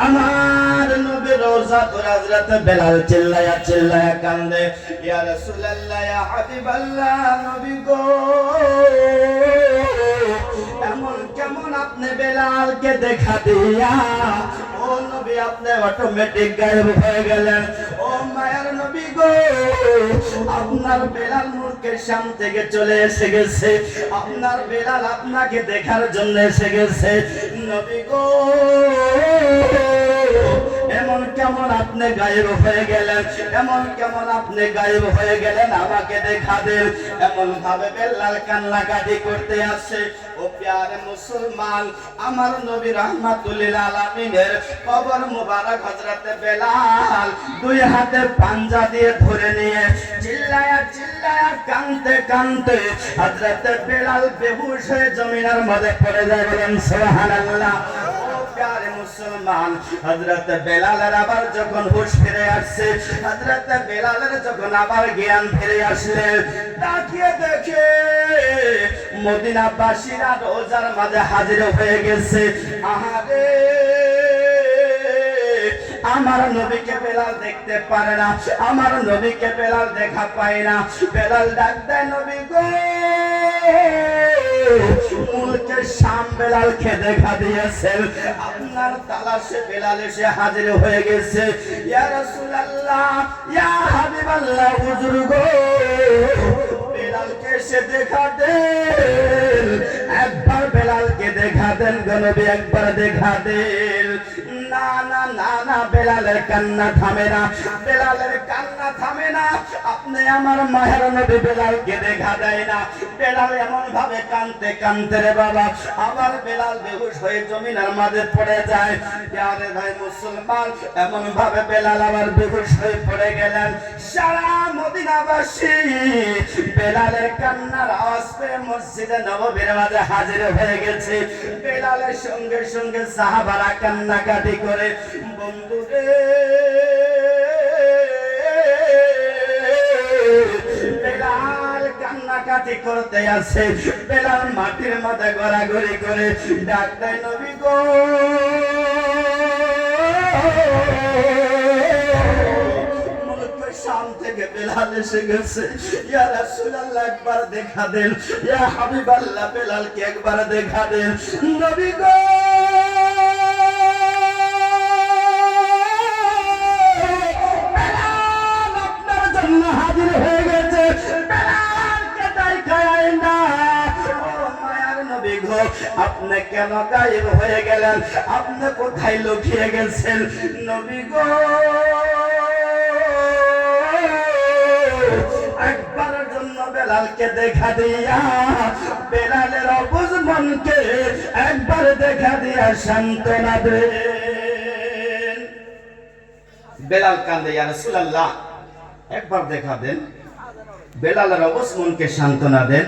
আমার নবী রওজা তোর হযরত বেলাল চিল্লায়া চিল্লায়া কান্দে, ইয়া রাসূলুল্লাহ ইয়া হাবিবাল্লাহ, নবী গো এমন কেমন আপনি বেলালকে দেখা দিয়া ও নবী আপনি অটোমেটিক গায়েব হয়ে গেলেন। ও মায়ার নবী গো আপনার বেলাল মুলকের শাম থেকে চলে এসে গেছে, আপনার বেলাল আপনাকে দেখার জন্য এসে গেছে। নবী গো এমন কেমন আপনি গায়েব হয়ে গেলেন, এমন কেমন আপনি গায়েব হয়ে গেলেন, আমাকে দেখা দেন। এমন ভাবে বেলাল কান্নাকাটি করতে আসে। ও প্যারে মুসলমান, আমার নবী রাহমাতুল লিল আলামিনের কবর মুবারক হযরত বেলাল দুই হাতে পাঞ্জা দিয়ে ধরে নিয়ে চিল্লায়া চিল্লায়া কাঁদতে কাঁদতে হযরত বেলাল বেহুশ হয়ে জমিনের মধ্যে পড়ে যায়। বলেন সুবহানাল্লাহ। প্যারে মুসলমান, হযরত বেলালের আবার যখন হুঁশ ফিরে আসছে, হযরত বেলালের যখন আবার জ্ঞান ফিরে আসলে তাকিয়ে দেখে মদিনাবাসীরা রোজার মাঝে হাজির হয়ে গেছে। আহারে আমার নবীকে বেলাল দেখতে পারে না, আমার নবীকে বেলাল দেখা পায় না। বেলাল ডাক দেয়, নবী গো মুলকের শাম বেলালকে দেখা দিয়েছেন, আপনার তালাশে বেলাল এসে হাজির হয়ে গেছে। ইয়া রাসূলুল্লাহ ইয়া হাবিবাল্লাহ, হুজুর গো বেলালকে এসে দেখা দেন, একবার বেলালকে দেখা দেন গো নবী, একবার দেখা দেন। না না না না, বেলালের কান্না থামে না, বেলালের কান্না থামে না। আপনি আমার মায়ের নবী বেলালকে দেখা দেয় না। বেলাল এমন ভাবে কাঁদতে কাঁদতে রে বাবা আবার বেলাল বেহুশ হয়ে জমিনের মাঝে পড়ে যায়। আরে ভাই মুসলমান, এমন ভাবে বেলাল আবার বেহুশ হয়ে পড়ে গেলেন। সারা মদিনাবাসী বেলালের কান্নার আওয়াজ পেয়ে মসজিদে নববীর মাঝে হাজির হয়ে গেছে। বেলালের সঙ্গে সঙ্গে সাহাবারা কান্নাকাটি করে, বন্ধুরে বেলাল কান্নাকাটি করতে আছে। বেলাল মাটির মাথা গড়াগড়ি করে ডাক দেয়, নবী গো শাম থেকে বেলাল এসে গেছে। ইয়া রাসূলুল্লাহ একবার দেখা দেন, ইয়া হাবিবাল্লাহ বেলালকে একবার দেখা দেন। নবী গো বেলাল আপনার জন্য হাজির হয়ে গেছে, বেলালকে দেখায় না। ও মায়ার নবী গো আপনি কেন গায়েব হয়ে গেলেন, আপনি কোথায় লুকিয়ে গেছেন? নবী গো একবারের জন্য বেলালকে দেখা দিয়া বেলালের অবুঝ মনকে একবার দেখা দিয়া সান্ত্বনা দেন। বেলাল কান্দে, ইয়া রাসূলুল্লাহ একবার দেখা দেন, বেলালের অবুঝ মনকে সান্ত্বনা দেন।